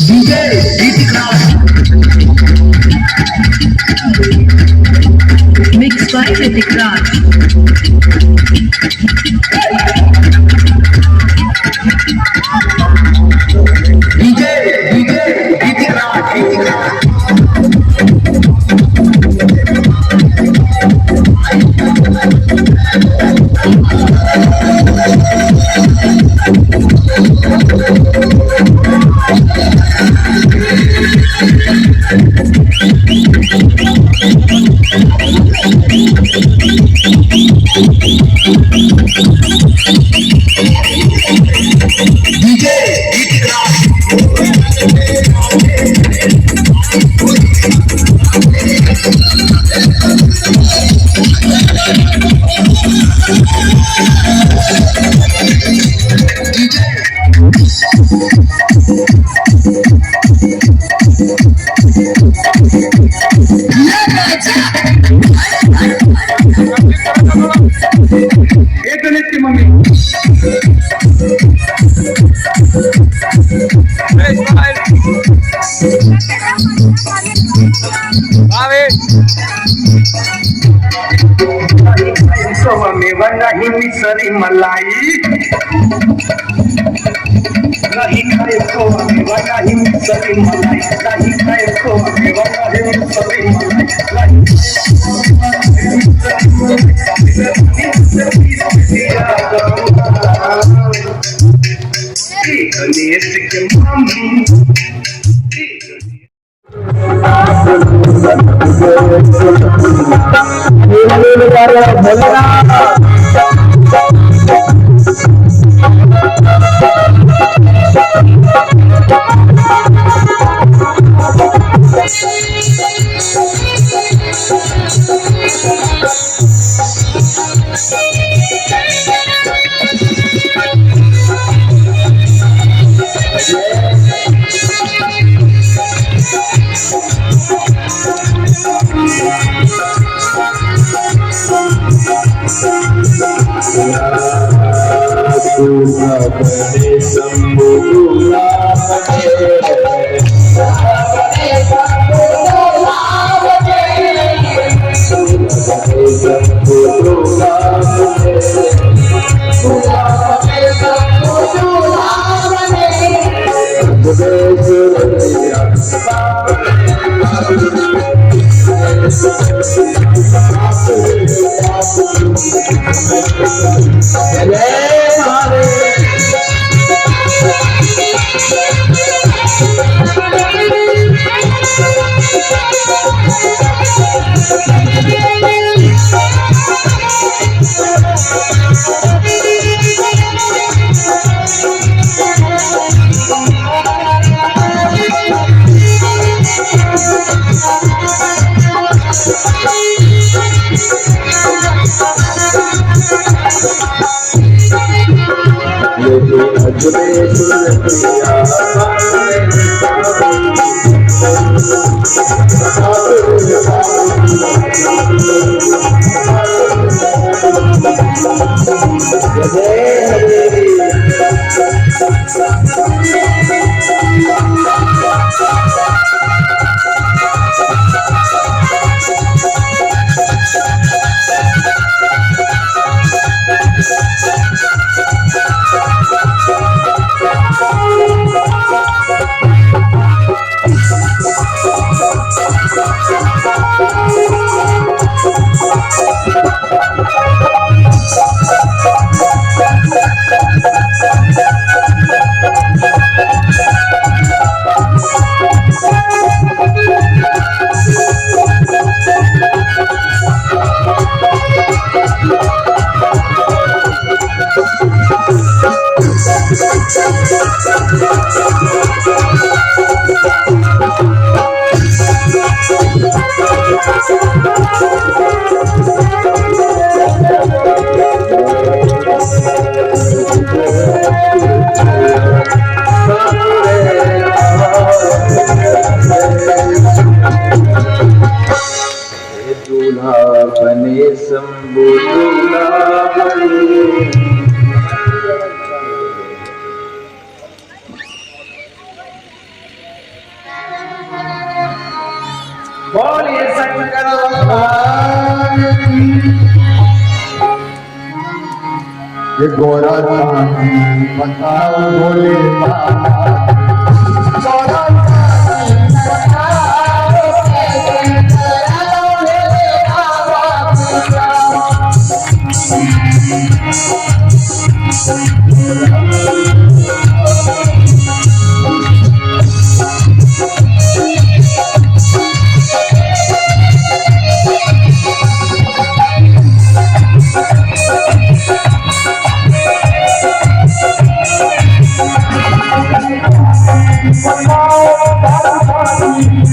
DJ Mixed by Ritik Raj. नहीं मिसरी मलाई नहीं खाए तो मेवा नहीं मिसरी मलाई नहीं खाए तो मेवा नहीं मिसरी मलाई गणेश के मामी ये गोरा चांदी बताओ भोले बाबा गोरा चांदी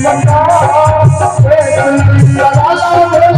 बताओ भोले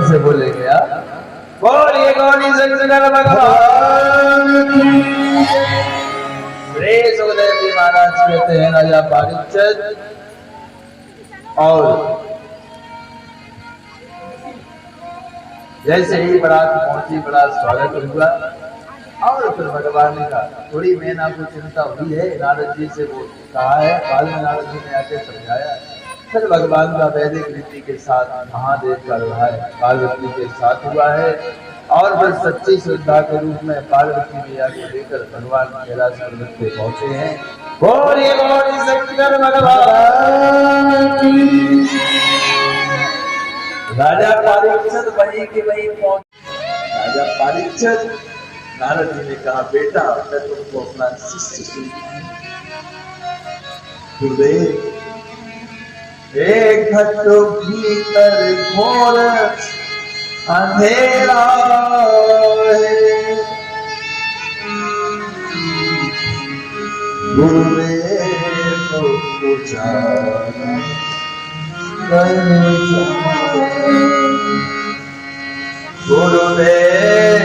से बोलेंगे यार बोलिए गौरी शंकर भगवान रे सुखदेव जी महाराज कहते हैं राजा परीक्षित और जैसे ही बारात पहुंची बड़ा स्वागत हुआ और फिर भगवान का थोड़ी मैंने आपको चिंता हुई है नारद जी से वो कहा है बाद में नारद जी ने आके समझाया फिर भगवान का वैदिक रीति के साथ महादेव का विवाह पार्वती के साथ हुआ है और फिर सच्ची श्रद्धा के रूप में पार्वती मैया को लेकर भगवान कैलाश पर्वत पे पहुंचे हैं बोलिए गौरी शंकर भगवान राजा परीक्षित वहीं के वहीं पहुंचे राजा परीक्षित नारद जी ने कहा बेटा मैं तुमको अपना शिष्य गुरुदेव एक घट भीतर घोर अंधेरा है गुरुदेव को जाना गुरुदेव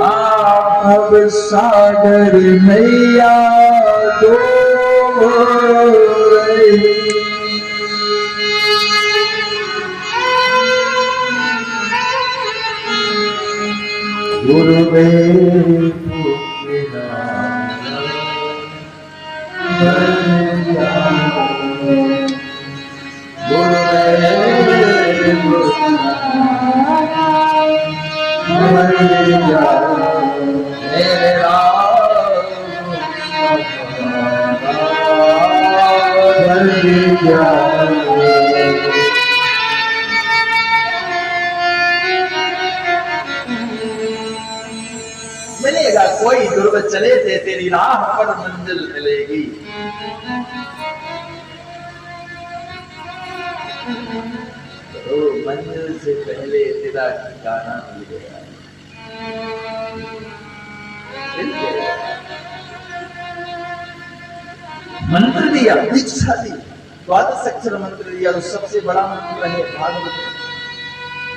आप सागर मैया दो गुरुदेव मिलेगा कोई दुर्ग चले थे तेरी राह पर मंजिल मिलेगी तो मंजिल से पहले तेरा ठिकाना मिल गया मंत्र दिया, दीक्षा दी, द्वादश अक्षर मंत्र दिया, तो सबसे बड़ा मंत्र है भागवत।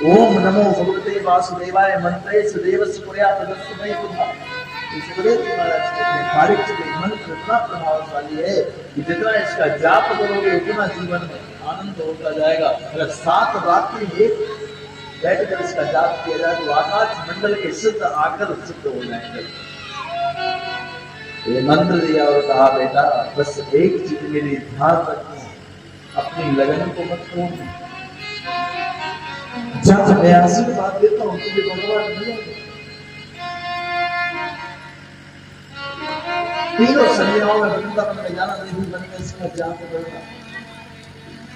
ओम नमो भगवते वासुदेवाय मंत्रे सुदेवस्य पुरयात दस्मय बुधा। सुखदेव जी महाराज कहते हैं पारिक मंत्र इतना प्रभावशाली है कि जितना इसका जाप करोगे उतना जीवन में आनंद होता जाएगा। अगर 7 रात्रि में बैठकर इसका जाप किया जाए तो आकाश मंडल के सिद्ध आकर सिद्ध हो जाएंगे। ये मंत्र दिया और कहा बेटा बस एक चीज मेरी ध्यान रखना, अपनी लगन को मत छोड़ना। जब मैं आशीर्वाद देता हूं तुझे भगवान मिलेंगे। तीनों संध्याओं में वृंदावन में जाना, निधि बन में इसका जाप करना।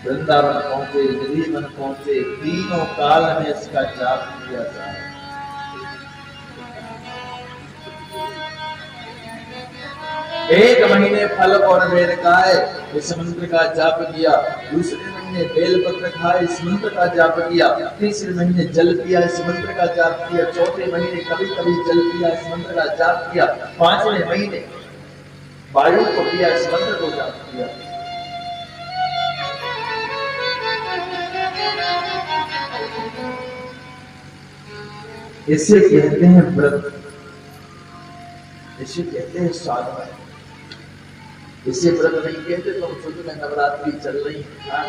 वृंदावन पहुंचे, निधि बन पहुंचे, तीनों काल में इसका जाप किया जाए। एक महीने फल और बेर खाए, इस मंत्र का जाप किया। दूसरे महीने बेलपत्र खाए, इस मंत्र का जाप किया। तीसरे महीने जल पिया, इस मंत्र का जाप किया। चौथे महीने कभी कभी जल पिया, इस मंत्र का जाप किया। 5वें महीने वायु को पिया, इस मंत्र को जाप किया। इसे कहते हैं व्रत, इसे कहते हैं साधना। इसे व्रत नहीं कहते तो हम सोचते नवरात्रि चल रही है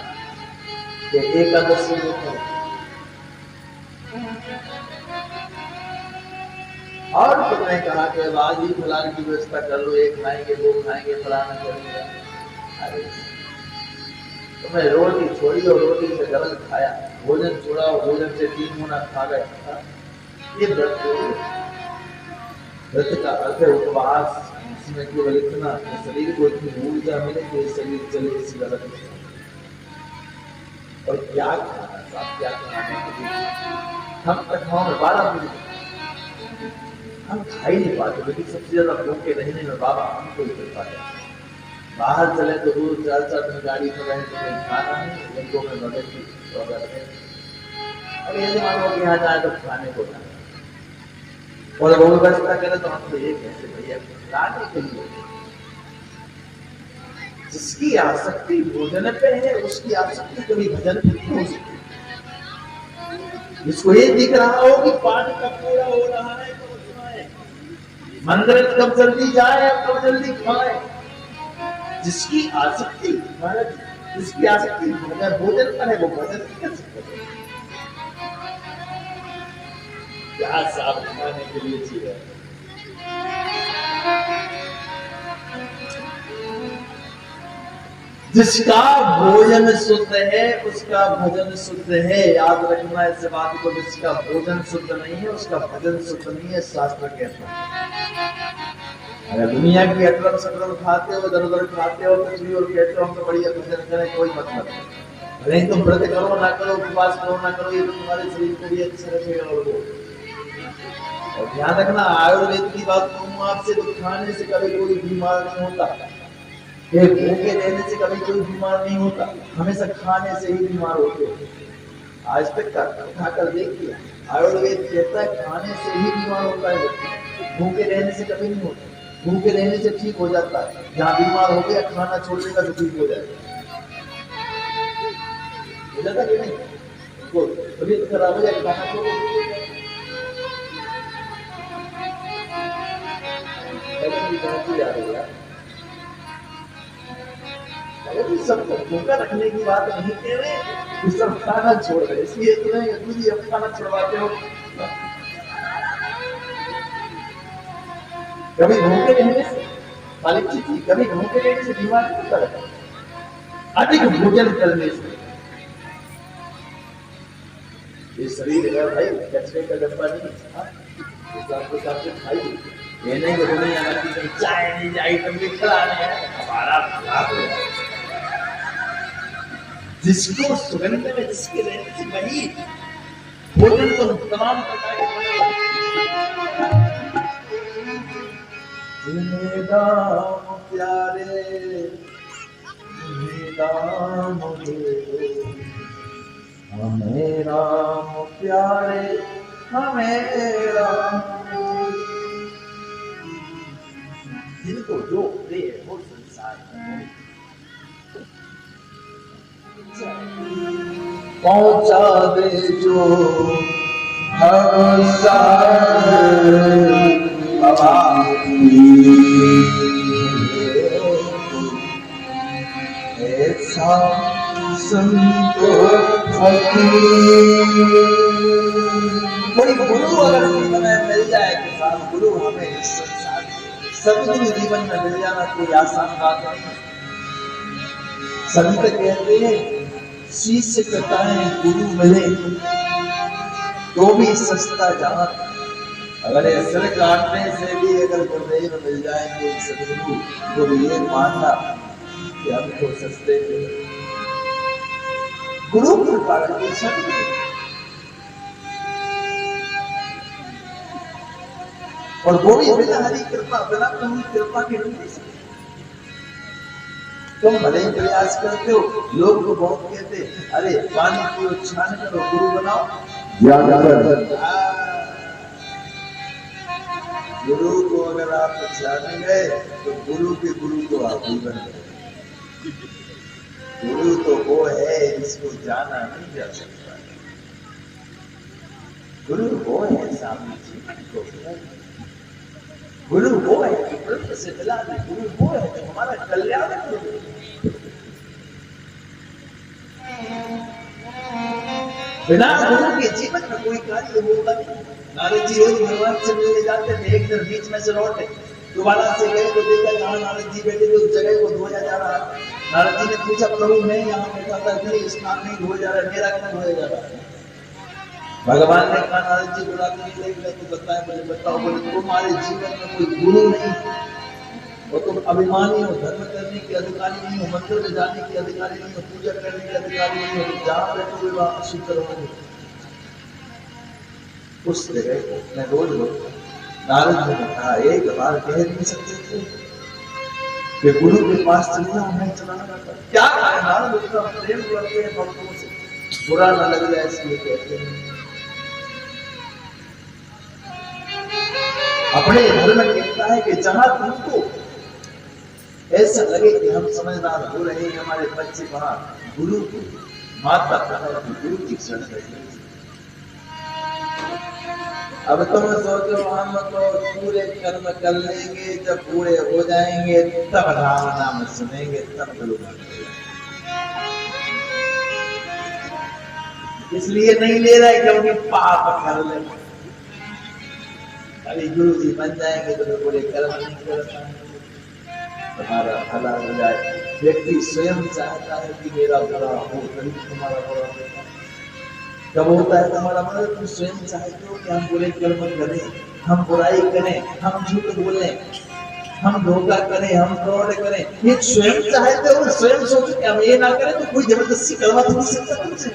कि एकादशी है और तुमने कहा कि आज ही फलान की व्यवस्था कर लो, एक खाएंगे वो खाएंगे फलाना करेंगे। अरे तुमने रोटी छोड़ी और रोटी से गलत खाया, भोजन छोड़ा और भोजन से 3 गुना खा गए। ये व्रत व्रत का अर्थ है उपवास। इसमें केवल इतना शरीर को इतनी ऊर्जा मिले कि शरीर चले इसी गलत और क्या खाना साथ क्या खाने के लिए हम कथाओं में 12 मिनट हम खा ही नहीं पाते, लेकिन सबसे ज्यादा भूखे रहने में बाबा हमको ही कर पाते। बाहर चले तो रोज 4-4 दिन गाड़ी में रहे तो कोई खाना नहीं, लिंगों में मदद की और यदि मानो कि यहाँ जाए तो खाने को जाए और वो व्यवस्था करे तो हम तो ये कैसे भैया लाने के लिए। जिसकी आसक्ति भोजन पे है उसकी आसक्ति कभी भजन पे नहीं हो सकती। जिसको ये दिख रहा हो कि पानी का पूरा हो रहा है तो सुनाए, मंदिर कब जल्दी जाए और कब जल्दी खाए। जिसकी आसक्ति महाराज, जिसकी आसक्ति भोजन पर है वो भजन नहीं कर सकते। क्या साफ खाने के लिए चाहिए। जिसका भोजन शुद्ध है उसका भजन शुद्ध है। याद रखना इस बात को, जिसका भोजन शुद्ध नहीं है उसका भजन शुद्ध नहीं है। शास्त्र कहता है अगर दुनिया की अटरम सटरम खाते हो, इधर उधर खाते हो कुछ भी और कहते हो हम तो बढ़िया भजन करें, कोई मतलब नहीं। तुम व्रत करो ना करो, उपवास करो ना करो, ये तो तुम्हारे शरीर को भी अच्छा रखेगा। और ध्यान रखना आयुर्वेद की बात कहूँ आपसे तो खाने से कभी कोई बीमार नहीं होता, भूखे रहने से कभी कोई बीमार नहीं होता, हमेशा खाने से ही बीमार होते हो। आज तक का खाकर देखिए आयुर्वेद कहता है खाने से ही बीमार होता है, भूखे रहने से कभी नहीं होता। भूखे रहने से ठीक हो जाता है, जहाँ बीमार हो गया खाना छोड़ देगा तो ठीक हो जाएगा। हो जाता कि नहीं? तबीयत खराब हो जाए खाना छोड़ो। सबको भूखा रखने की बात नहीं कह रहे, सब खाना छोड़ रहे, इसलिए तुम्हें खुद ही अब खाना छुड़वाते हो। कभी भूखे रहने से मालिक जी, कभी भूखे रहने से बीमार नहीं होता है, अधिक भोजन करने से। ये शरीर है भाई, कचरे का डब्बा नहीं, खाइए। ये नहीं कि तुम्हें यहाँ की चाय नहीं आइटम भी खिलाने हैं, हमारा खराब हो। जिसको सुगंध में जिसके रहने से वही भोजन तो तमाम प्रकार के राम प्यारे राम हमें राम प्यारे हमें राम जिनको जो प्रिय हो संसार में पहुंचा दे जो हर बाबा ऐसा संतो कोई गुरु अगर जीवन में मिल जाए तो साथ गुरु हमें इस संसार सदगुरु जीवन में मिल जाना कोई आसान बात नहीं। संत कहते हैं शीश कटाएं गुरु मिले तो भी सस्ता जहां। अगर ये सिर काटने से भी अगर गुरुदेव मिल जाए कोई सदगुरु तो ये मानना कि हमको सस्ते मिले। गुरु कृपा करके सदगुरु और वो भी बिना हरी कृपा बिना तुम्हारी कृपा के नहीं सकते। तुम भले ही प्रयास करते हो, लोग तो बहुत कहते अरे पानी पियो छान करो गुरु बनाओ। गुरु को अगर आप छान गए तो गुरु के गुरु को आप ही बन गए। गुरु तो वो है जिसको जाना नहीं जा सकता। गुरु वो है सामने जीवन को, गुरु वो है जो ब्रह्म से मिला दे, गुरु वो है जो हमारा कल्याण करे। बिना गुरु के जीवन में कोई कार्य होगा नहीं। नारद जी रोज भगवान से मिलने जाते थे, एक दिन बीच में से लौटे, दोबारा से गए तो देखा जहां नारद जी बैठे थे उस जगह को धोया जा रहा है। नारद जी ने पूछा प्रभु मैं यहाँ बैठा था इसलिए स्नान नहीं धोया जा रहा, मेरा क्यों धोया जा रहा है? भगवान ने कहा नारद जी बुला के देख ले तो बताए, मुझे बताओ। बोले तुम्हारे जीवन में कोई गुरु नहीं और तुम अभिमानी हो, धर्म करने के अधिकारी नहीं हो, मंदिर में जाने के अधिकारी नहीं हो, पूजा करने के अधिकारी नहीं हो, जहां बैठोगे वहां शुद्ध रहोगे। उस जगह को मैं रोज नारद जी ने कहा एक बार कह नहीं सकते थे कि गुरु के पास चले जाओ, नहीं चलाना पड़ता। क्या कहा नारद उसका प्रेम करते हैं भक्तों से, बुरा न लग जाए इसलिए कहते हैं। अपने धर्म कहता है कि जहां तुमको ऐसा लगे कि हम समझदार हो रहे हैं, हमारे बच्चे वहां गुरु की माता पिता गुरु की शरण रहे। अब तुम सोचो हम तो पूरे कर्म कर लेंगे, जब पूरे हो जाएंगे तब राम नाम सुनेंगे, तब गुरु इसलिए नहीं ले रहे क्योंकि पाप कर लेंगे। अभी गुरु जी बन जाएंगे तो पूरे कर्म नहीं कर पाएंगे, तुम्हारा भला हो जाए। व्यक्ति स्वयं चाहता है कि मेरा बुरा हो तभी तुम्हारा बुरा होगा। कब होता है तुम्हारा बुरा? तुम स्वयं चाहते हो कि हम बुरे कर्म करें, हम बुराई करें, हम झूठ बोलें, हम धोखा करें, हम फ्रॉड करें। ये स्वयं चाहते हो, स्वयं सोचो कि हम ये ना करें तो कोई जबरदस्ती करवा तो नहीं सकता तुमसे।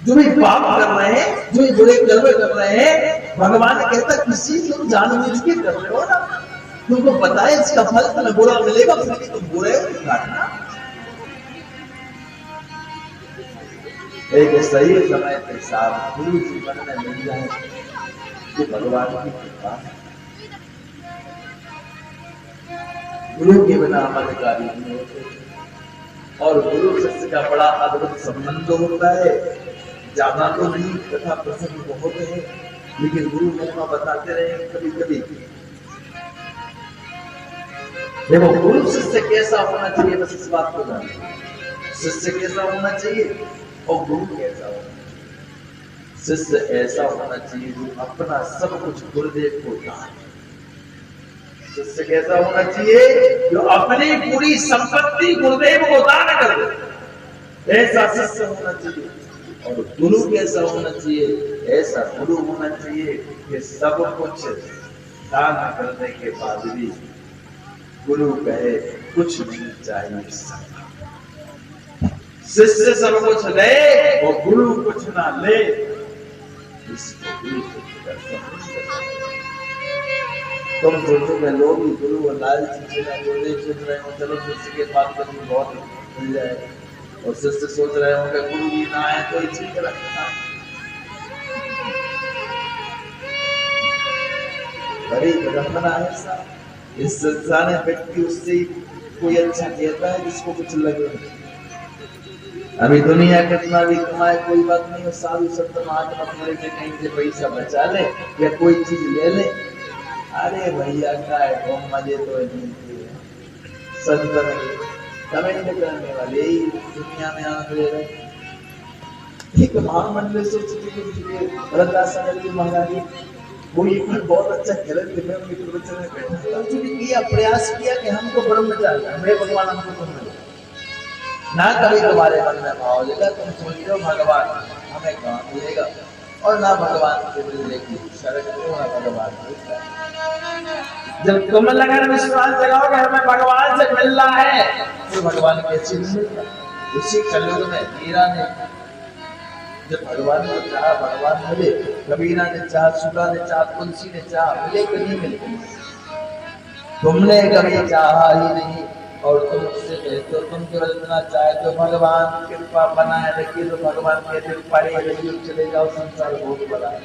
जो भी पाप कर रहे हैं, जो बुरे कर्म कर रहे हैं, भगवान कहता किसी तुम जानबूझ के कर रहे हो ना, तुमको पता है इसका फल तुम्हें बुरा मिलेगा, फिर भी तुम बुरे काटना। एक सही समय के साथ गुरु जीवन में मिल जाए तो भगवान की कृपा। गुरु के बिना हमारे कार्य नहीं होते और गुरु शिष्य का बड़ा अद्भुत संबंध होता है। ज्यादा तो नहीं, कथा प्रसंग बहुत है, लेकिन गुरु महिमा बताते रहे कभी कभी। देखो गुरु शिष्य कैसा होना चाहिए, बस इस बात को जानिए। शिष्य कैसा होना चाहिए और गुरु कैसा होना चाहिए। शिष्य ऐसा होना चाहिए जो अपना सब कुछ गुरुदेव को दान। शिष्य कैसा होना चाहिए जो अपनी पूरी संपत्ति गुरुदेव को दान कर दे, ऐसा शिष्य होना चाहिए। और गुरु कैसा होना चाहिए? ऐसा गुरु होना चाहिए कि सब कुछ दान करने के बाद भी गुरु कहे कुछ नहीं चाहिए सब। शिष्य सब कुछ ले और गुरु कुछ ना ले, इसको गुरु तुम सोचोगे लोग ही गुरु और लालची चीजें बोले सोच रहे हो चलो शिष्य के पास तो बहुत मिल जाएगा, और शिष्य सोच रहे होंगे गुरु जी ना आए तो ठीक रखना। बड़ी विडम्बना है साहब। इस संसार में व्यक्ति उससे कोई अच्छा कहता है जिसको कुछ लगे। अभी दुनिया कितना भी कमाए कोई बात नहीं, और साधु संत महात्मा से कहीं से पैसा बचा ले या कोई चीज ले ले, अरे भैया क्या है वो मजे तो नहीं है। संत नहीं कमेंट करने वाले ही दुनिया में आनंद ले रहे। एक महामंडल सोचते रदासन की महारानी वो एक बहुत अच्छा खेलन थे। मैं उनके प्रवचन में बैठा था, उन्होंने किया प्रयास किया कि हमको ब्रह्मचार्य हमें भगवान हमको तुम ना कभी तुम्हारे मन में भाव लेगा, तुम सोच रहे हो भगवान हमें कहाँ मिलेगा, और ना भगवान से मिलने की शरण को ना भगवान मिलता है। जब तुम लगन विश्वास जगाओगे हमें भगवान से मिल रहा है, तो भगवान कैसे मिलेगा। उसी कलयुग में मीरा ने जब भगवान को चाहा भगवान मिले, कबीरा ने चाहा, सुधा ने चाहा, तुलसी ने चाहा, मिले कि नहीं मिले। तुमने कभी चाहा ही नहीं और तुम उससे कहते हो तुम केवल इतना चाहे तो भगवान कृपा बनाए रखिए, तो भगवान कहते परे रहिए चले जाओ संसार बहुत बड़ा है।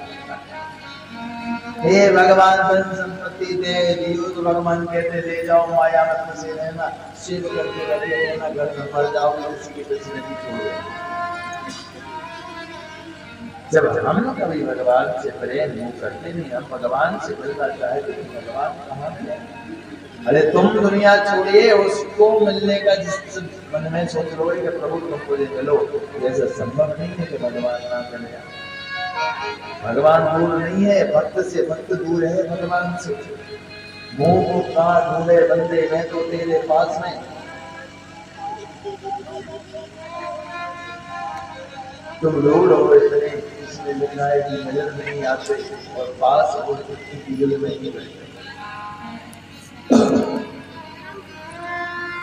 हे भगवान धन संपत्ति दे दियो, तो भगवान कहते ले जाओ माया में फंसे रहना, शिव करके रखे रहना, घर में मर जाओगे किसी की किसी नहीं छोड़ो। जब हम लोग कभी भगवान से प्रेम नहीं करते, नहीं हम भगवान से मिलना चाहते तो भगवान कहाँ मिले। अरे तुम दुनिया छोड़िए, उसको मिलने का जिस मन में सोच रहे हो कि प्रभु तुमको ये मिलो, ऐसा संभव नहीं है कि भगवान ना मिले। भगवान दूर नहीं है, भक्त से भक्त दूर है भगवान से। मुंह को कहा ढूंढे बंदे मैं तो तेरे पास में। तुम दूर हो इतने, इसमें लिखा है कि नजर नहीं आते और पास हो की दिल में नहीं बैठे।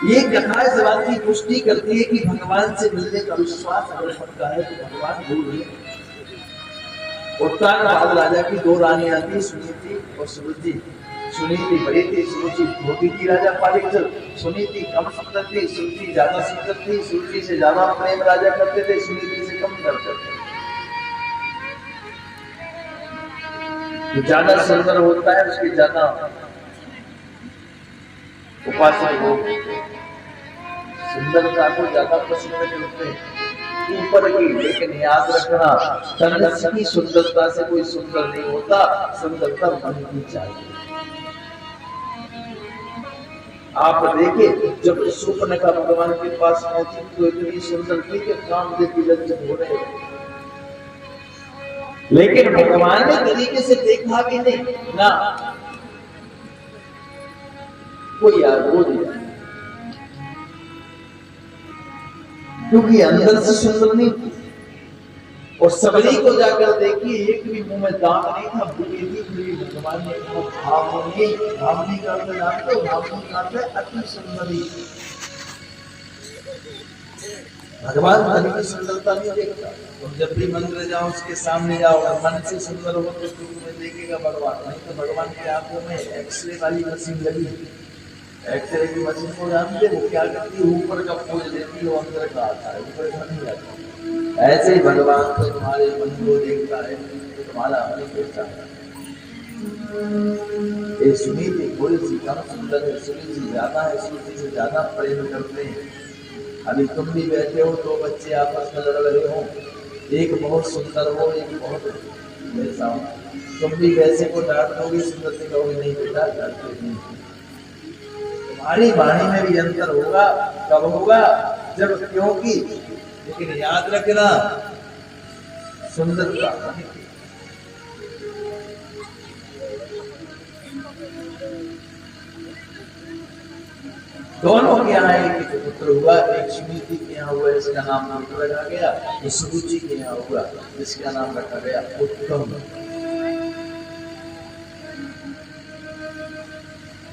ये कथा इस बात की पुष्टि करती है कि भगवान से मिलने का विश्वास अगर पड़ता है तो भगवान दूर है। उत्तराखंड राजा की दो रानियां थी, सुनीति और सुरुचि। सुनीति बड़ी थी, सुरुचि छोटी थी। राजा पारीक्षल सुनीति कम सुंदर थी, सुरुचि ज्यादा सुंदर थी। सुरुचि से ज्यादा प्रेम राजा करते थे, सुनीति से कम करते थे। जो ज्यादा सुंदर होता है उसकी ज्यादा उपासक हो, सुंदरता को ज्यादा पसंद करते हैं ऊपर की। लेकिन याद रखना तन की सुंदरता से कोई सुंदर नहीं होता, सुंदरता मन की चाहिए। आप देखिए जब स्वप्न का भगवान के पास पहुंची तो इतनी सुंदर थी कि काम देखी लज्जत हो रहे, लेकिन भगवान ने तरीके से देखा भी नहीं ना, कोई याद हो दिया क्योंकि अंदर से सुंदर नहीं थी। और सबरी को जाकर देखिए एक भी मुंह में दांत नहीं था, भूखी थी। फिर भगवान ने कहा भावनी, भावनी का अर्थ जानते हो? भावनी का अर्थ है अति सुंदरी। भगवान धन की सुंदरता नहीं देखता। तुम जब भी मंदिर जाओ उसके सामने जाओ और मन से सुंदर हो तो तुम्हें देखेगा भगवान। नहीं तो भगवान के आंखों में एक्सरे वाली मशीन लगी। एक्सरे की मशीन को जानते वो क्या करती है? ऊपर का पोज लेती है, अंदर का आता है, ऊपर का नहीं आता। ऐसे ही भगवान तो तुम्हारे मन को देखता है तो तुम्हारा मन देखता है। ये सुनीति थोड़ी सी कम सुंदर है, सुनीति ज्यादा है, सुनीति से ज्यादा प्रेम करते हैं। अभी तुम भी बैठे हो, दो बच्चे आपस में लड़ रहे हो, एक बहुत सुंदर हो एक बहुत वैसा हो, तुम भी वैसे को डांट दोगे, सुंदर से कहोगे नहीं बेटा डांटते नहीं। तुम्हारी वाणी में भी अंतर होगा। कब होगा? जब क्योंकि लेकिन याद रखना सुंदरता दोनों के यहाँ एक पुत्र हुआ। एक सुनीति के यहाँ हुआ जिसका नाम पुत्र रखा गया, तो सुरुचि के यहाँ हुआ जिसका नाम रखा गया उत्तम।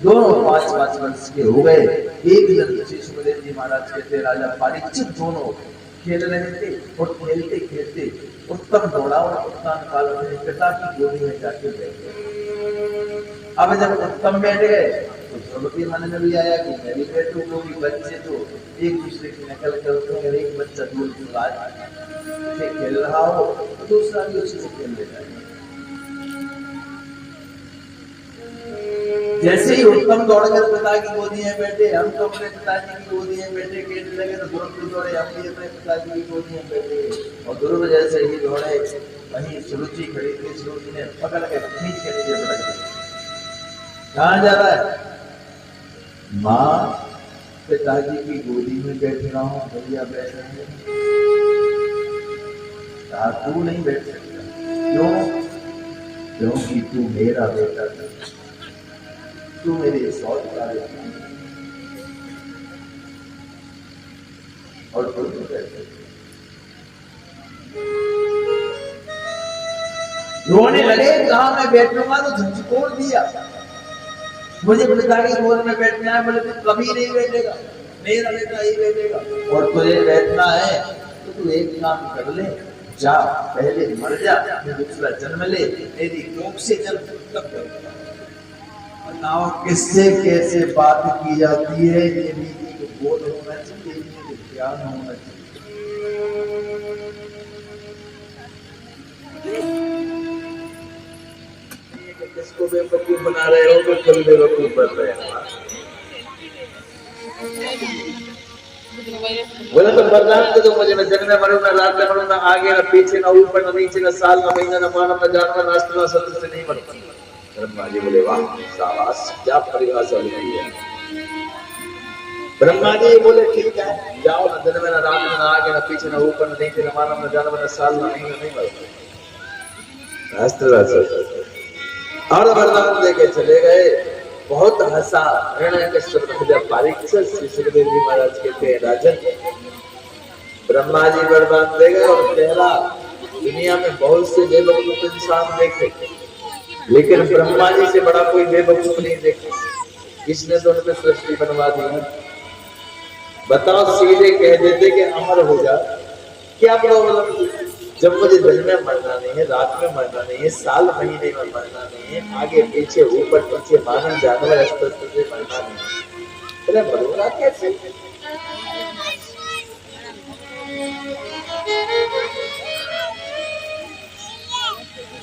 दोनों 5-5 वर्ष के हो गए। एक दिन श्री सुखदेव जी महाराज कहते राजा परीक्षित दोनों खेल रहे थे और खेलते खेलते उत्तम दौड़ा और उत्तम काल अपने पिता की गोदी में जाके बैठ गए। अब जब उत्तम बैठ गए तो सबके मन में भी आया कि मैं भी बैठूं, क्योंकि बच्चे तो एक दूसरे की नकल करते हैं। अगर एक बच्चा दूर से खेल रहा हो तो दूसरा भी उसी से खेल लेता है। जैसे ही उत्तम दौड़कर पिता की गोदी में बैठे, हम तो अपने पिताजी की गोदी में बैठे खेलने लगे, तो ध्रुव भी दौड़े, हम भी अपने पिताजी की गोदी में बैठे। और ध्रुव जैसे ही दौड़े, वहीं सुरुचि खड़ी थी, सुरुचि ने पकड़ के खींच के नीचे रख दिया। कहाँ जा रहा है? माँ, पिताजी की गोदी में बैठ रहा हूँ, भैया बैठ रहे हैं। कहा तू नहीं बैठ सकता। क्यों? क्योंकि तू मेरा बेटा था, तू मेरे सौत का बेटा और तू नहीं बैठ सकता। रोने लगे, कहा मैं बैठूंगा तो झंझोड़ दिया, मुझे पिता की गोद में बैठना है। बोले तू कभी नहीं बैठेगा, मेरा बेटा ही बैठेगा। और तुझे बैठना है तो तू एक काम कर ले, जा पहले मर जा, फिर दूसरा जन्म ले, मेरी कोख से जन्म तब करूंगा। बताओ किससे कैसे बात की जाती है? ये नीति को बोध होना चाहिए, ये ज्ञान होना चाहिए। किसको बेवकूफ बना रहे हो तो खुद बेवकूफ बन रहे हो। बोला तो वरदान तो मुझे, मैं जन्म में मरूं, मैं रात में मरूं, ना आगे ना पीछे, ना ऊपर ना नीचे, ना साल ना महीना, ना मानव ना जानवर, ना अस्त्र ना शत्रु से नहीं मरूंगा। ब्रह्मा जी बोले वाह शाबाश, क्या परिभाषा लिखी है। ब्रह्मा जी बोले ठीक है, जाओ, ना दिन में ना रात में, ना आगे ना पीछे, ना ऊपर ना नीचे, ना मानव ना जानवर, ना साल ना महीना, नहीं मरूंगा। और वरदान देके चले गए। बहुत हंसा परीक्षित। श्री सुखदेव जी महाराज कहते हैं राजन, ब्रह्मा जी वरदान दे गए और कहला दुनिया में बहुत से बेवकूफ इंसान देखे, लेकिन ब्रह्मा जी से बड़ा कोई बेवकूफ नहीं देखे। किसने तो उनकी सृष्टि बनवा दी है। बताओ, सीधे कह देते कि अमर हो जा, क्या प्रॉब्लम? जब मुझे दिन में मरना नहीं है, रात में मरना नहीं है, साल महीने में मरना नहीं है, आगे पीछे ऊपर नीचे मानव जानवर अस्त्र से मरना नहीं है, अरे मरूंगा कैसे?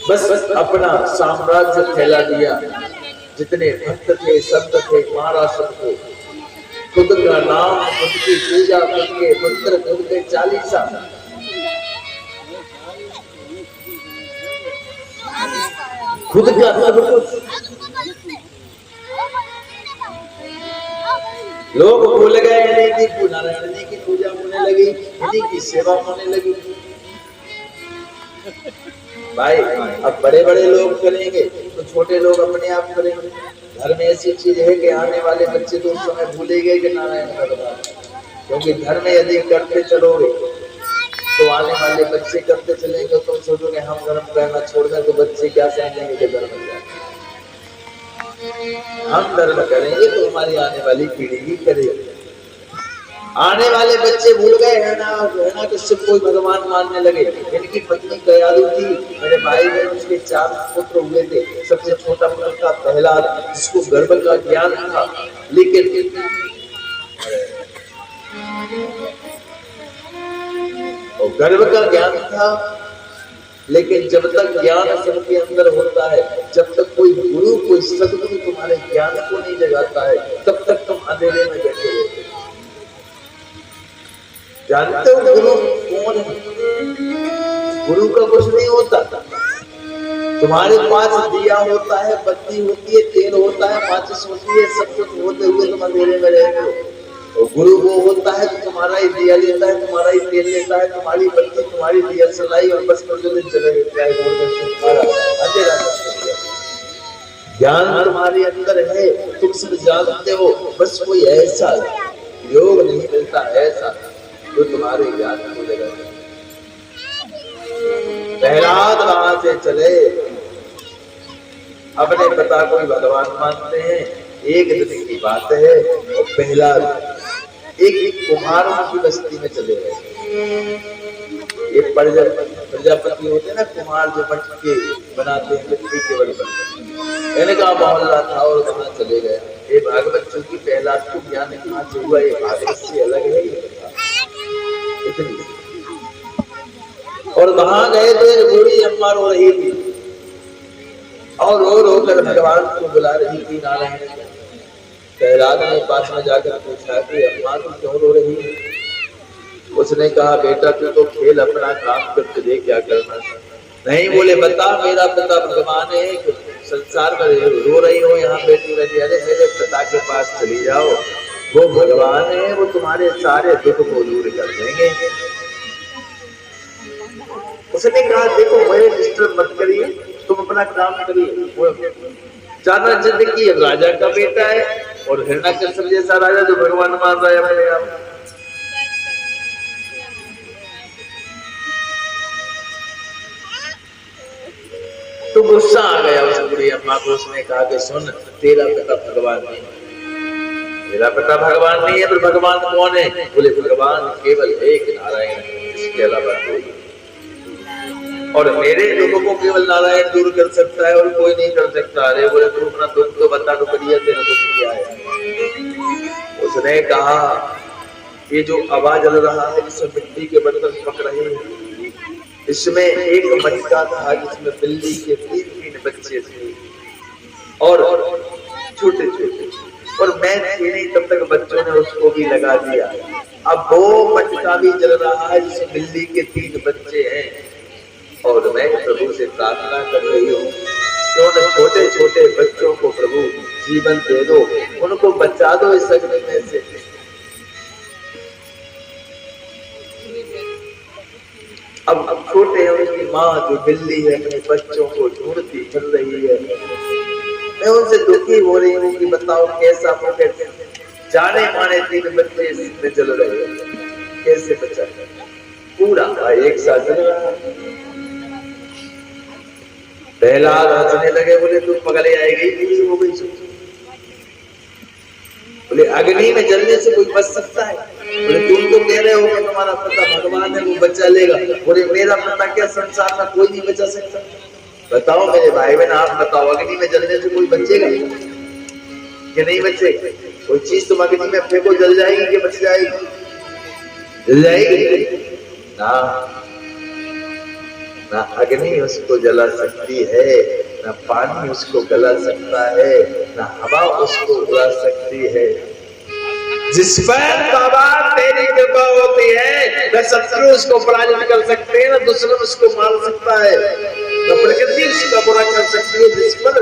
बस अपना साम्राज्य फैला दिया। जितने भक्त थे, संत थे, मारा सबको। खुद का नाम, खुद की पूजा, खुद के मंत्र, खुद के चालीसा, खुद का सब कुछ। लोग भूल गए, इन्हीं की पूजा, इन्हीं की पूजा होने लगी, इन्हीं की सेवा होने लगी। भाई अब बड़े बड़े लोग करेंगे तो छोटे लोग अपने आप करेंगे। घर में ऐसी चीज है कि आने वाले बच्चे तो उस समय भूले गए कि नारायण भगवान, क्योंकि घर में यदि करते चलोगे तो आने वाले बच्चे करते चलेंगे। तुम सोचोगे हम धर्म करना छोड़ दें तो बच्चे क्या समझेंगे कि धर्म क्या। हम धर्म करेंगे तो हमारी आने वाली पीढ़ी भी करेगी। आने वाले बच्चे भूल गए है ना कि सिर्फ कोई भगवान मानने लगे। इनकी पत्नी दयालु थी, मेरे भाई बहन उसके 4 पुत्र हुए थे। सबसे छोटा पुत्र था प्रहलाद, जिसको गर्भ का ज्ञान था, लेकिन गर्भ का ज्ञान था, लेकिन जब तक ज्ञान सबके अंदर होता है, जब तक कोई गुरु, कोई सदगुरु तुम्हारे ज्ञान को नहीं जगाता है, तब तक तुम अंधेरे में बैठे रहते। जानते हो गुरु कौन है? गुरु का कुछ नहीं होता। तुम्हारे पास दिया होता है, बत्ती होती है, तेल होता है, माचिस होती है, सब कुछ होते हुए तुम अंधेरे में रहते हो। और गुरु वो होता है तो तुम्हारा ही दिया लेता है, तुम्हारा ही तेल लेता है, तुम्हारी बत्ती, तुम्हारी दिया सलाई, और बस कुछ दिन चले जाता है। अंधेरा ज्ञान तुम्हारे अंदर है, तुम सब जानते हो, बस कोई ऐसा योग नहीं मिलता ऐसा तो तुम्हारे ज्ञान को जगा। प्रहलाद वहां से चले, अपने पिता को भगवान मानते हैं। एक दिन की बात है, और प्रहलाद एक कुम्हारों की बस्ती में चले गए। ये प्रजापति होते हैं ना, कुम्हार जो मटके बनाते हैं मिट्टी के बर्तन, इनका मोहल्ला था और वहां चले गए। ये भागवत चूंकि प्रहलाद को ज्ञान कहाँ से हुआ, ये भागवत से अलग है इतनी। और वहां गए तो एक बूढ़ी अम्मा रो रही थी। और रो रो कर भगवान को बुला रही थी नारायण। प्रहलाद ने पास में जाकर पूछा कि अम्मा तुम क्यों रो रही है? उसने कहा बेटा तू तो खेल अपना, काम कर, तुझे क्या करना? नहीं बोले बता, मेरा पिता भगवान है, संसार में रो रही हो यहाँ बैठी रहती? अरे मेरे पिता के पास चली जाओ, वो भगवान है, वो तुम्हारे सारे दुख को दूर कर देंगे। उसने कहा देखो मुझे डिस्टर्ब मत करिए, तुम अपना काम करिए। वो जाना जिंदगी राजा का बेटा है और हिरण्याकश्यप जैसा राजा जो भगवान मान रहा है अपने आप। तो गुस्सा आ गया उस बुढ़ी अम्मा को। उसने कहा कि सुन, तेरा पिता भगवान नहीं, मेरा पिता भगवान नहीं है, तो भगवान कौन है? बोले भगवान केवल एक नारायण है, इसके अलावा कोई, और मेरे दुखों को केवल नारायण दूर कर सकता है और कोई नहीं कर सकता। अरे बोले तू अपना दुख तो बता, तो करिए तेरा दुख क्या है? उसने कहा ये जो आवाज चल रहा है जिसमें मिट्टी के बर्तन पक रहे हैं, इसमें एक मटका था जिसमें बिल्ली के 3-3 बच्चे थे और छोटे छोटे, और मैं थी नहीं तब तक बच्चों ने उसको भी लगा दिया। अब वो मटका भी जल रहा है जिसमें बिल्ली के 3 बच्चे हैं, और मैं प्रभु से प्रार्थना कर रही हूँ कि उन छोटे छोटे बच्चों को प्रभु जीवन दे दो, उनको बचा दो इस अग्नि में से। अब छोटे हैं, उनकी माँ जो बिल्ली है अपने बच्चों को ढूंढती चल रही है। मैं उनसे दुखी हो रही हूँ कि बताओ कैसा पकड़, जाने माने 3 बच्चे इसमें जल रहे हैं, कैसे बचा? पूरा एक साथ जल रहा है। पहला हंसने लगे, बोले तू पगले आएगी, हो गई। बोले अग्नि में जलने से कोई बच सकता है? बोले तुम तो कह रहे हो कि तुम्हारा पिता भगवान है, वो बचा लेगा। बोले मेरा पिता क्या संसार में कोई नहीं बचा सकता? बताओ मेरे भाई बहन, आप बताओ अग्नि में जलने से कोई बचेगा कि नहीं बचेगा? कोई चीज तुम अग्नि में फेंको जल जाएगी कि बच जाएगी? जल जाएगी ना, ना अग्नि उसको जला सकती है, ना पानी उसको गला सकता है, ना हवा उसको उड़ा सकती है। जिस पर बाबा तेरी कृपा होती है, न शत्रु उसको पराजित कर सकते हैं, न दुश्मन उसको मार सकता है, न प्रकृति उसका बुरा कर सकती है। जिस पर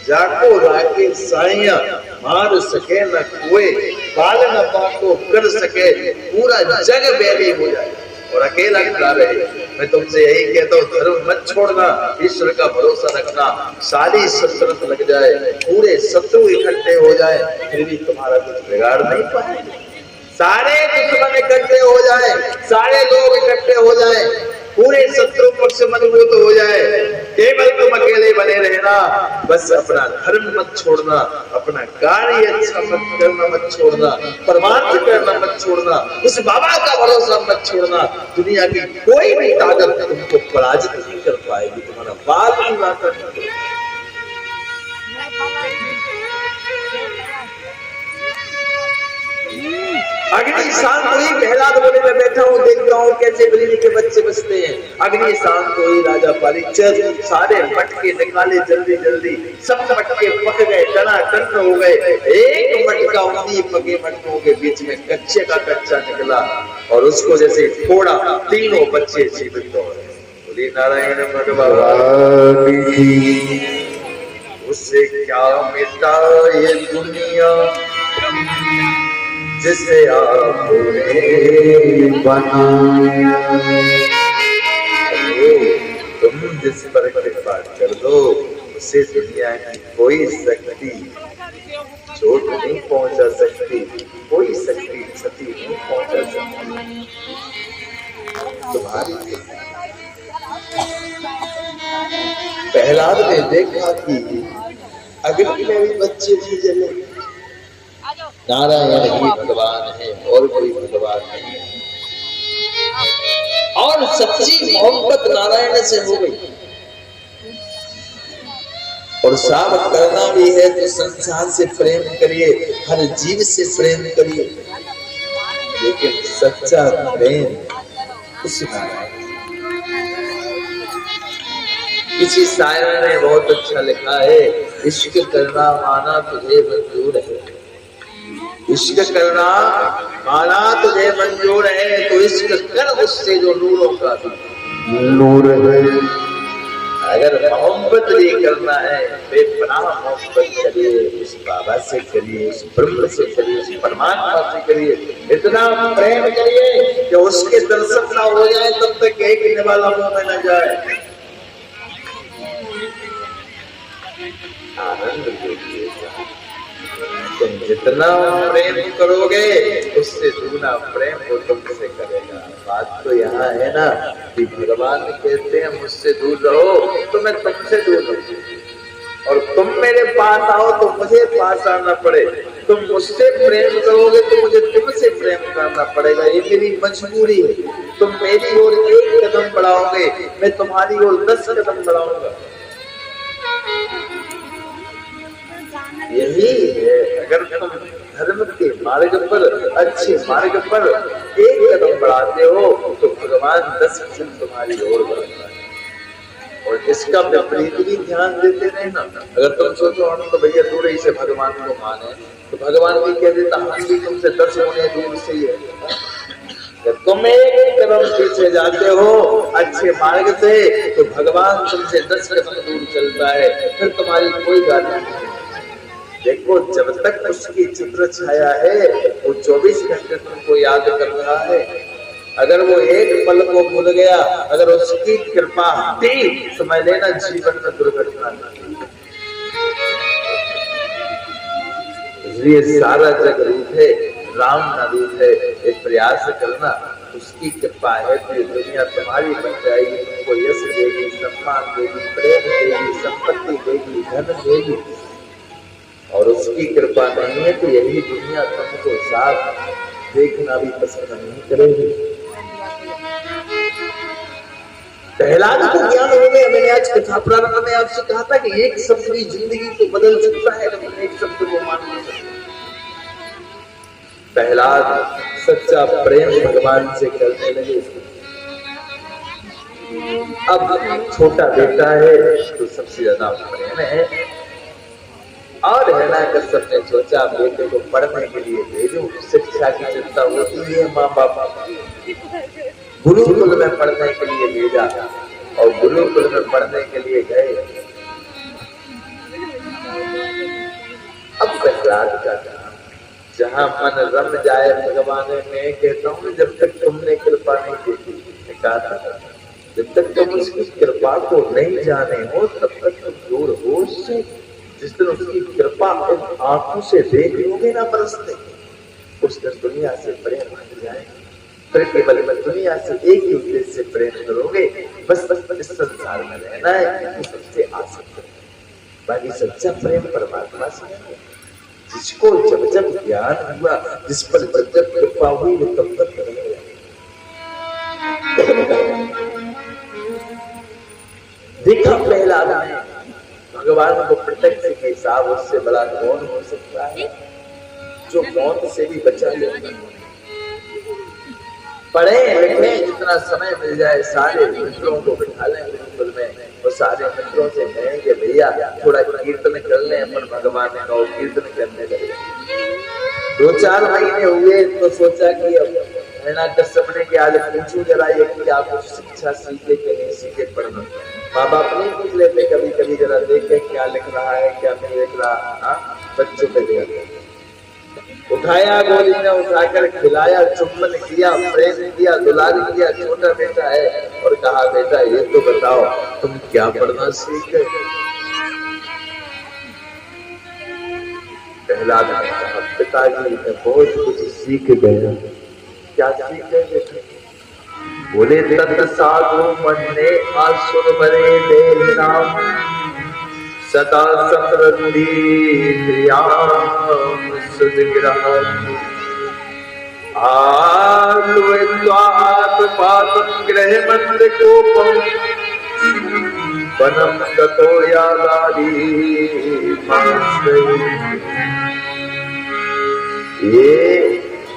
जाको राके साइया मार सके न कोई, बाल न पाको कर सके, पूरा जग बैरी हो जाए और अकेला खड़ा रहे। मैं तुमसे यही कहता हूँ, धर्म मत छोड़ना, ईश्वर का भरोसा रखना। सारी शस्त्रत लग जाए, पूरे शत्रु इकट्ठे हो जाए, फिर भी तुम्हारा कुछ बिगाड़ नहीं पाएंगे। सारे दुश्मन इकट्ठे हो जाए, सारे लोग इकट्ठे हो जाए, पूरे शत्रु पक्ष मजबूत हो जाए, केवल तुम अकेले बने रहना। बस अपना धर्म मत छोड़ना, अपना कार्य अच्छा मत करना मत छोड़ना, परमार्थ करना मत छोड़ना, उस बाबा का भरोसा मत छोड़ना। दुनिया की कोई भी ताकत तुमको पराजित नहीं कर पाएगी, तुम्हारा बात भी बात नहीं। अग्नि शांत हुई, प्रहलाद बोले मैं बैठा हूँ देखता हूँ कैसे बिल्ली के बच्चे बचते हैं। अग्नि शांत हुई, राजा परीक्षित सारे मटके निकाले जल्दी जल्दी, सब मटके पक गए, टनाटन हो गए। एक मटका उन्हीं पके मटकों के बीच में कच्चे का कच्चा निकला और उसको जैसे फोड़ा, 3 बच्चे जीवित हो गए। बोले नारायण भगवान की। उससे क्या मिटा ये दुनिया जिसे आपने बनाया, तुम जिस पर कृपा कर दो उसे दुनिया की कोई शक्ति चोट नहीं पहुंचा सकती, कोई शक्ति क्षति नहीं पहुंचा सकती। तुम्हारी प्रहलाद ने देखा कि अग्नि में भी बच्चे भी जले। नारायण ही भगवान है और कोई भगवान नहीं है, और सच्ची मोहब्बत नारायण से हो गई। और साफ करना भी है तो संसार से प्रेम करिए, हर जीव से प्रेम करिए, लेकिन सच्चा प्रेम उस नारायण। किसी शायर ने बहुत अच्छा लिखा है, इश्क करना माना तुझे मंजूर है। इश्क करना माना तुझे मंजूर है, तो इश्क कर उससे जो नूरों का नूर है। अगर मोहब्बत भी करना है, बेपनाह मोहब्बत करिए, उस बाबा से करिए, उस ब्रह्म से करिए, उस परमात्मा से करिए। इतना प्रेम करिए कि उसके दर्शन ना हो जाए तब तक एक निवाला मुंह में न जाए। आनंद लीजिए। तुम जितना प्रेम करोगे उससे दुगना प्रेम वो तुमसे करेगा। बात तो यहाँ है ना कि भगवान कहते हैं मुझसे दूर रहो तो मैं तुमसे दूर रहूं, और तुम मेरे पास आओ तो मुझे पास आना पड़े। तुम मुझसे प्रेम करोगे तो मुझे तुमसे प्रेम करना पड़ेगा, ये मेरी मजबूरी है। तुम मेरी ओर एक कदम बढ़ाओगे, मैं तुम्हारी ओर 10 कदम बढ़ाऊंगा। यही है, अगर तुम धर्म के मार्ग पर, अच्छे मार्ग पर एक कदम बढ़ाते हो तो भगवान 10 कदम तुम्हारी ओर बढ़ता है। और इसका विपरीत भी ध्यान देते रहे ना। अगर तुम सोचो हम तो भैया दूर ही से भगवान को माने, तो भगवान भी कह देता हम भी तुमसे 10 गुने दूर से ही है। जब तुम एक कदम पीछे जाते हो अच्छे मार्ग से, तो भगवान तुमसे 10 कदम दूर चलता है, फिर तुम्हारी कोई गाली नहीं। देखो जब तक उसकी चित्र छाया है वो 24 घंटे तुमको याद कर रहा है। अगर वो एक पल को भूल गया, अगर उसकी कृपा थी, समझ लेना जीवन में दुर्घटना नहीं। इसलिए सारा जग रूप है, राम न रूप है। एक प्रयास करना, उसकी कृपा है तो दुनिया तुम्हारी बन जाएगी। तुमको यश देगी, सम्मान देगी, प्रेम देगी, संपत्ति देगी, धन देगी। और उसकी कृपा नहीं है तो यही दुनिया तुमको साथ देखना भी पसंद नहीं करेगी। पहला तो ज्ञान हो गया। मैंने आज कथा प्रारंभ में आपसे कहा था कि एक शब्द की जिंदगी को बदल सकता है, लेकिन एक शब्द को मान नहीं सकता। पहला सच्चा प्रेम भगवान से करने लगे। अब छोटा बेटा है तो सबसे ज्यादा प्रेम है। और हिरणा कश्यप ने सोचा बेटे को पढ़ने के लिए भेजूं, शिक्षा की चिंता होती है माँ बाप। गुरुकुल में पढ़ने के लिए भेजा और गुरुकुल में पढ़ने के लिए गए। अब प्रहलाद का काम, जहाँ मन रम जाए भगवान में, कहता हूँ जब तक तुमने कृपा नहीं देखी, कहा था जब तक तुम उसकी कृपा को नहीं जाने हो तब तक तुम दूर हो उससे। जिस दिन उसकी कृपा आंखों से देख लोगे ना बरसते, उस दिन दुनिया से प्रेम हट जाए। फिर केवल दुनिया से एक ही उद्देश्य से प्रेम करोगे, बस इस संसार में रहना है, सबसे आसक्त है। बाकी सच्चा प्रेम परमात्मा से है। जिसको जब जब ज्ञान हुआ, जिस पर जब जब कृपा हुई, वो तब तक देखा प्रहलाद ने भगवान को प्रत्यक्ष के साथ, उससे बड़ा कौन हो सकता है जो मौत से भी बचा ले। पढ़े लिखे जितना समय मिल जाए सारे मित्रों को बिठा लें गुरुकुल में, और सारे मित्रों से कहें कि भैया थोड़ा कीर्तन कर लें अपन भगवान का, और कीर्तन करने लगे। 2-4 महीने हुए तो सोचा कि अब हिरणा कश्यप ने कि आज पूछूं जरा ये कि आप कुछ शिक्षा सीखे कि नहीं सीखे पढ़ना। माँ बाप नहीं पूछ लेते कभी कभी, जरा देखे क्या लिख रहा है क्या नहीं लिख रहा। बच्चों पे दिया, उठाया गोदी में उठाकर खिलाया, चुम्बन किया, प्रेम किया, दुलार किया। छोटा बेटा है और कहा बेटा ये तो बताओ तुम क्या पढ़ना सीख गए। प्रहलाद ने कहा पिताजी मैं बहुत कुछ सीख गया। क्या सीख गए? बोले तत् साधु मन्ने आसुर बरे दे नाम सदा समृद्धि सुदग्रह आत्म ग्रह मंद कोपम वनम ततो यादारी। ये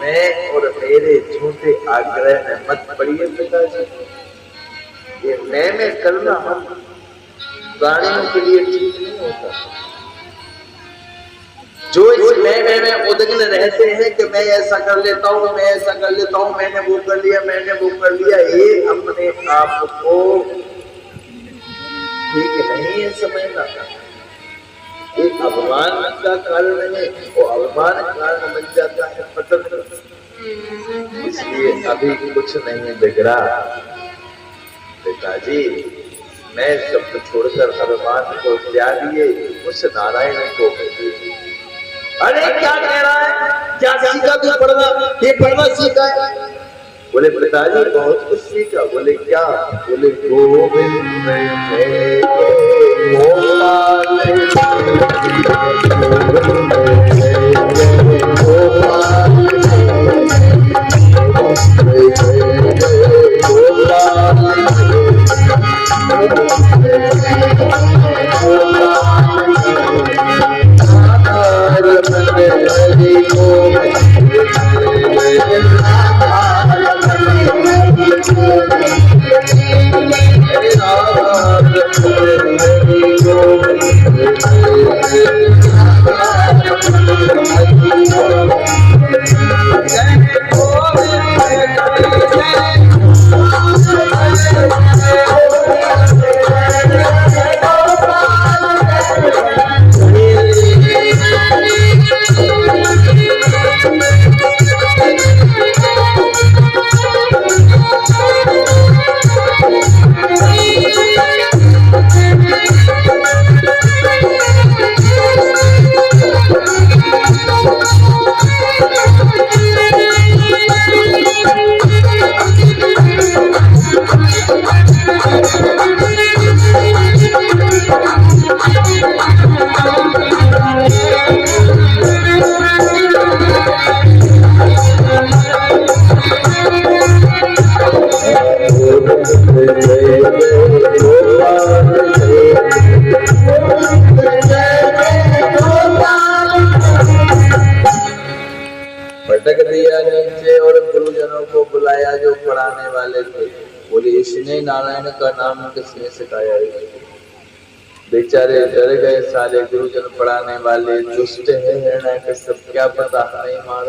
मैं और मेरे झूठे आग्रह में मत पड़िए पिताजी। ये मैं करना हम प्राणियों के लिए ठीक नहीं होता। जो इस मैं में उद्विग्न रहते हैं कि मैं ऐसा कर लेता हूँ, मैं ऐसा कर लेता हूँ, मैंने वो कर लिया, मैंने वो कर लिया, ये अपने आप को ठीक नहीं है समझना। एक अभिमान का कारण है, वो अभिमान कारण बन जाता है पतन। इसलिए अभी कुछ नहीं बिगड़ा पिताजी, मैं सब छोड़कर अभिमान को त्यागिए, उस नारायण को कहिए। अरे क्या कह रहा है, क्या सीखा तू पढ़ना, ये पढ़ना सीखा है? बोले पिताजी बहुत कुछ सीखा। बोले क्या? बोले गोविंद जय गोपाल भटक दिया नीचे और गुरुजनों को बुलाया जो पढ़ाने वाले थे। बोले इसने नारायण का नाम किसने सिखाया? बेचारे डर गए, सारे गुरुजन पढ़ाने वाले दुष्ट है, सब क्या पता नहीं मार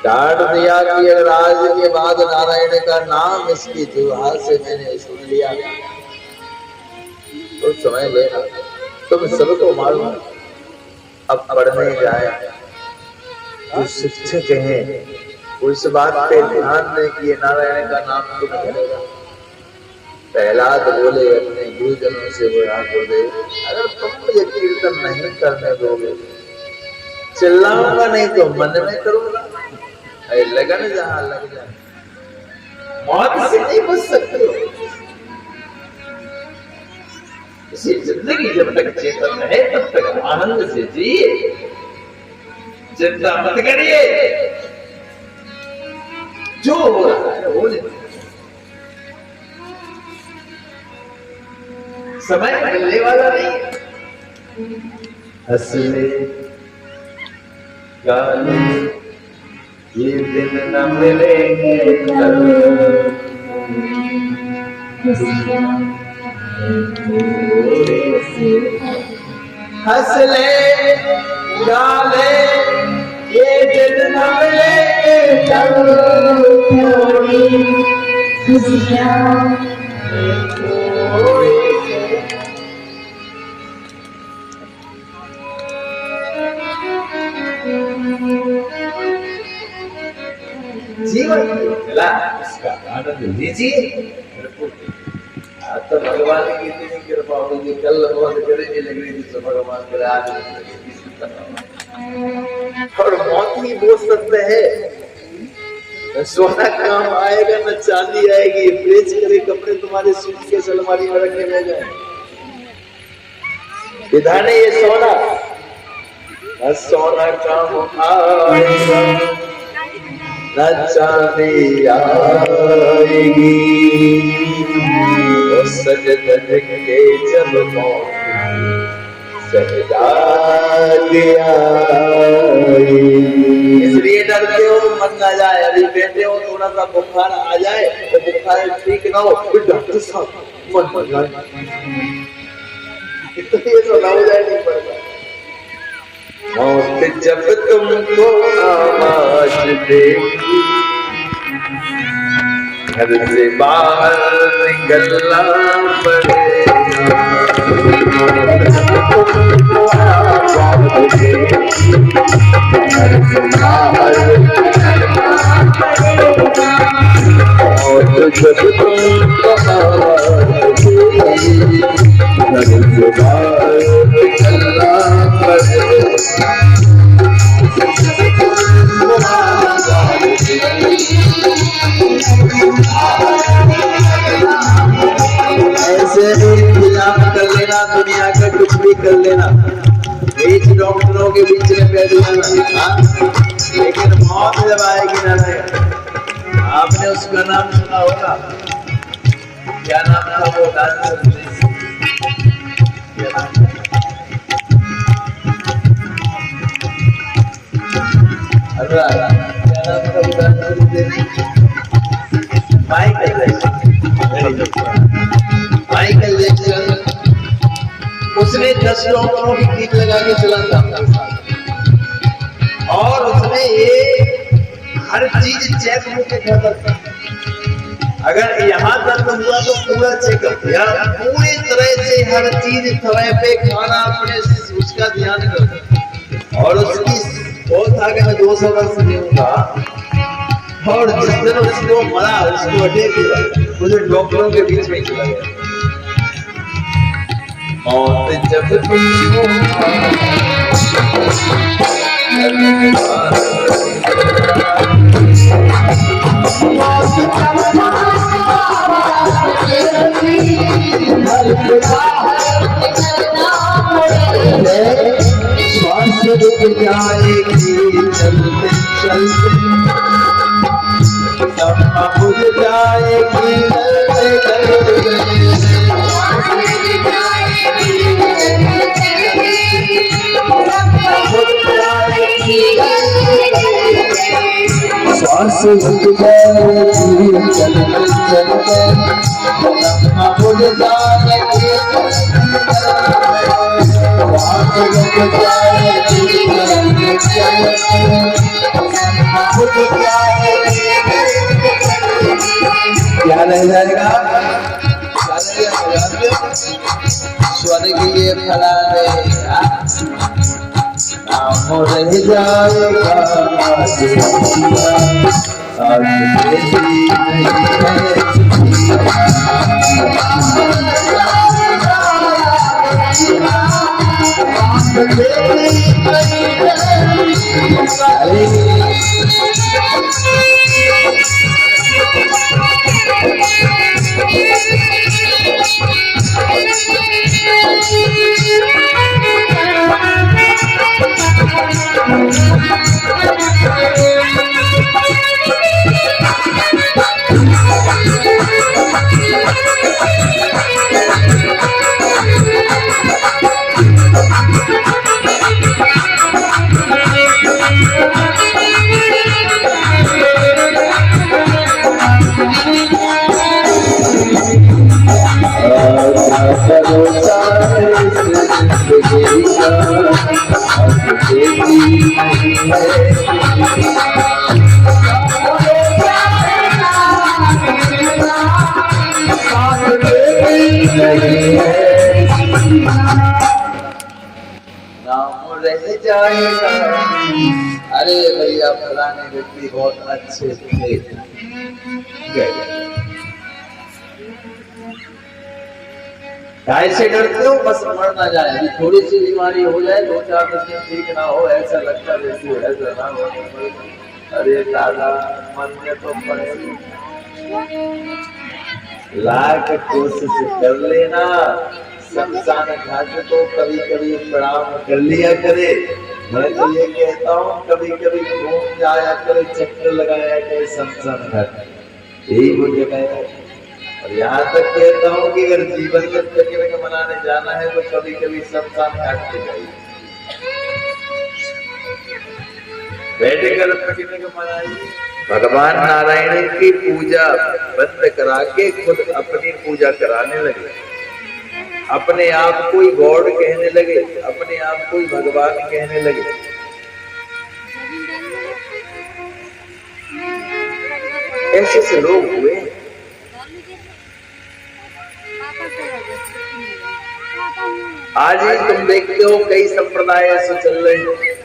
डांट दिया कि अगर आज के बाद नारायण का नाम इसकी जुबान से मैंने सुन लिया तो समझ लेना तुम सबको मालूम। अब पढ़ने जाए जो शिक्षक हैं वो इस बात पे ध्यान दें कि ये नारायण का नाम तुम करेगा। प्रहलाद बोले अपने गुरुजनों से, बोले अगर तुम मुझे कीर्तन नहीं करने दोगे, चिल्लाऊंगा नहीं तो मन में करूंगा। लगन जहां लग जाए, मौत से नहीं बच सकते हो। इसी जिंदगी जब तक चेतन है तब तक आनंद से जिए, चिंता मत करिए, जो हो रहा है होने दो। समय मिलने वाला नहीं। हंसले गाने ये दिन न मिलेंगे कल, हंसले गाले ये दिन न मिलेंगे कल, जीवन मिला उसका आनंद लीजिए। तो भगवान की इतनी कृपा होगी, कल बहुत करेंगे लग रही थी तो भगवान के आज और मौत ही बोल सकते हैं। सोना काम आएगा न चांदी आएगी, बेच करे कपड़े तुम्हारे सूट के अलमारी में रखे रह जाए। विधान है ये सोना न सोना काम आएगा न चांदी आएगी, सज धज के जब इसलिए डरते हो तो मन ना जाए, अभी बैठे हो थोड़ा सा बुखार आ जाए तो बुखार ठीक ना हो फिर डॉक्टर साहब मन बदला ये तो ना हो जाए नहीं पड़ता। मौत जब तुमको आवाज देगी घर से बाहर निकलना पड़ेगा। तुमको आवाज देगी घर से बाहर निकलना पड़ेगा। मौत जब तुमको आवाज देगी घर से बाहर निकलना पड़ेगा। ऐसे इंतजाम कर लेना, दुनिया का कुछ भी कर लेना, बीच डॉक्टरों के बीच में बैठ जाना, लेकिन मौत जब आएगी ना, आपने उसका नाम सुना होगा, क्या नाम था वो डॉक्टर? माइकल जैक्सन, उसने 10 डॉक्टरों की टीम लगा के चला था और उसने ये हर चीज चेक होके खाता था। अगर यहाँ दर्द हुआ तो पूरा चेकअप, यहाँ पूरी तरह से हर चीज समय पे खाना, अपने उसका ध्यान रखो। और उसकी वो था कि मैं 200 वर्ष जीऊंगा, और जिस दिन उसको मरा उसको अटैक हुआ, मुझे डॉक्टरों के बीच में चला गया। मौत जब तुमको श्वास रुक जाएगी चलते चलते, तब बुझ जाएगी श्वास रुक जाएगी चलते चलते, तब बुझ जाएगी श्वास रुक जाएगी चलते चलते, बुझ जाएगी। क्या रह जाएगा? स्वर्गीय फला नाम रह जाएगा, रह जाएगा। अरे भैया फलाने व्यक्ति बहुत अच्छे थे, ऐसे डरते हो बस मर ना जाए, अभी थोड़ी सी बीमारी हो जाए, 2-4 दिन ठीक ना हो, ऐसा लगता जैसे ऐसा ना हो। अरे दादा मन में तो पड़े, लाख कोशिश कर लेना, शमशान घाट को कभी कभी प्रणाम कर लिया करे। मैं तो ये कहता हूँ कभी कभी घूम जाया करे, चक्कर लगाया करे शमशान घाट, यही वो जगह है। और यहाँ तक कहता हूँ कि अगर जीवन में पिकनिक मनाने जाना है तो कभी कभी शमशान घाट पे जाइए, बैठे कर पिकनिक मनाइए। भगवान नारायण की पूजा बंद करा के खुद अपनी पूजा कराने लगे, अपने आप को ही गॉड कहने लगे, अपने आप को ही भगवान कहने लगे। ऐसे से लोग हुए। आज ही तुम देखते हो कई संप्रदाय ऐसे चल रहे हैं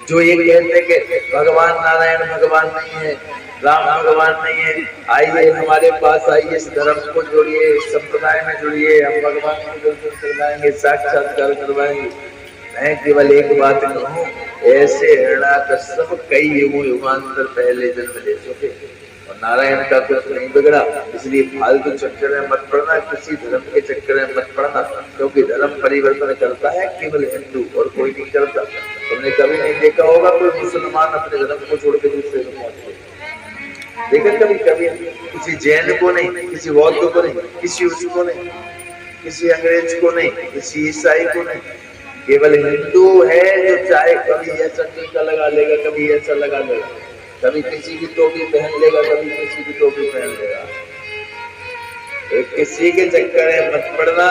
जो ये कहते हैं कि भगवान नारायण भगवान नहीं है, राम भगवान नहीं है, आइए हमारे पास आइए, इस धर्म को जोड़िए, इस संप्रदाय में जुड़िए, हम भगवान को दर्शन करवाएंगे, साक्षात्कार करवाएंगे। मैं केवल एक बात कहूँ, ऐसे हिरण्याकश्यप कई युगों युगांतर पहले जन्म ले चुके और नारायण का कुछ नहीं बिगड़ा। इसलिए फालतू चक्कर में मत पड़ना, किसी धर्म के चक्कर में मत पड़ना, क्योंकि धर्म परिवर्तन करता है केवल हिंदू और कोई नहीं करता। तुमने कभी नहीं देखा होगा कोई मुसलमान अपने धर्म को छोड़ के दूसरे को पहुंचे, देखा कभी? कभी किसी जैन को नहीं, किसी बौद्ध को नहीं, किसी उसको नहीं, किसी अंग्रेज को नहीं, किसी ईसाई को नहीं, केवल हिंदू है जो चाहे कभी ऐसा टीका लगा लेगा, कभी ऐसा लगा लेगा, कभी किसी की टोपी पहन लेगा, कभी किसी की टोपी पहन लेगा। किसी के चक्कर में मत पड़ना।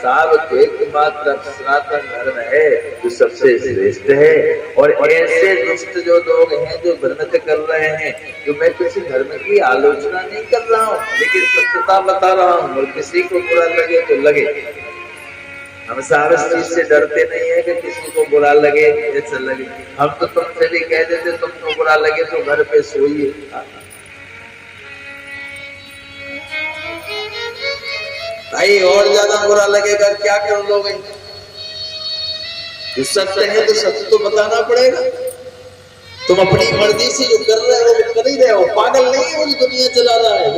साहब एकमात्र सनातन धर्म है जो सबसे श्रेष्ठ है। और ऐसे दुष्ट जो लोग हैं जो भ्रमित कर रहे हैं, जो मैं किसी धर्म की आलोचना नहीं कर रहा हूँ, लेकिन सत्यता बता रहा हूँ, और किसी को बुरा लगे तो लगे। हम साहब इस चीज से डरते नहीं है कि किसी को बुरा लगे, ऐसा लगे। हम तो तुमसे भी कह देते तुमको बुरा लगे तो घर पे सोइए। भाई और ज्यादा बुरा लगेगा क्या कर लोगे? जो सत्य है तो सत्य तो बताना पड़ेगा। तुम अपनी मर्जी से जो कर रहे हो वो कर ही रहे हो, पागल नहीं हो जो दुनिया चला रहा है।